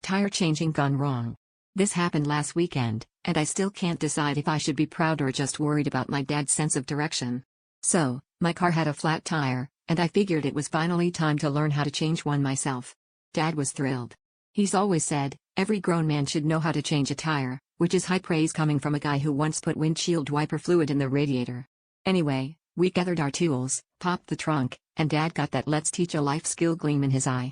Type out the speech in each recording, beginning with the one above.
Tire changing gone wrong. This happened last weekend, and I still can't decide if I should be proud or just worried about my dad's sense of direction. So, my car had a flat tire, and I figured it was finally time to learn how to change one myself. Dad was thrilled. He's always said, every grown man should know how to change a tire, which is high praise coming from a guy who once put windshield wiper fluid in the radiator. Anyway, we gathered our tools, popped the trunk, and Dad got that let's teach a life skill gleam in his eye.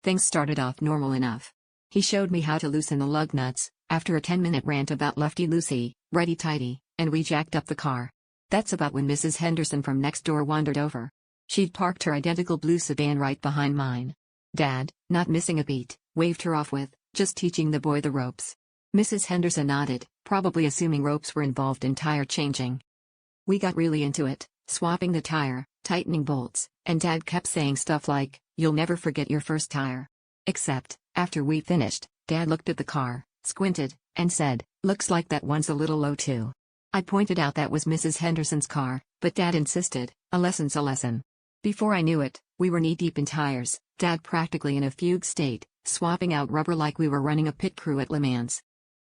Things started off normal enough. He showed me how to loosen the lug nuts, after a 10-minute rant about lefty-loosey, righty-tighty, and we jacked up the car. That's about when Mrs. Henderson from next door wandered over. She'd parked her identical blue sedan right behind mine. Dad, not missing a beat, waved her off with, just teaching the boy the ropes. Mrs. Henderson nodded, probably assuming ropes were involved in tire changing. We got really into it, swapping the tire, tightening bolts, and Dad kept saying stuff like, "You'll never forget your first tire." Except, after we finished, Dad looked at the car, squinted, and said, "Looks like that one's a little low too." I pointed out that was Mrs. Henderson's car, but Dad insisted, "A lesson's a lesson." Before I knew it, we were knee-deep in tires, Dad practically in a fugue state, swapping out rubber like we were running a pit crew at Le Mans.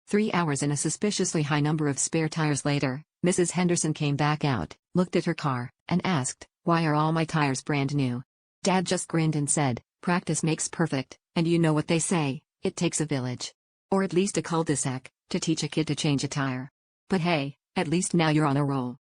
3 hours and a suspiciously high number of spare tires later, Mrs. Henderson came back out, looked at her car, and asked, "Why are all my tires brand new?" Dad just grinned and said, "Practice makes perfect, and you know what they say, it takes a village. Or at least a cul-de-sac, to teach a kid to change a tire. But hey, at least now you're on a roll."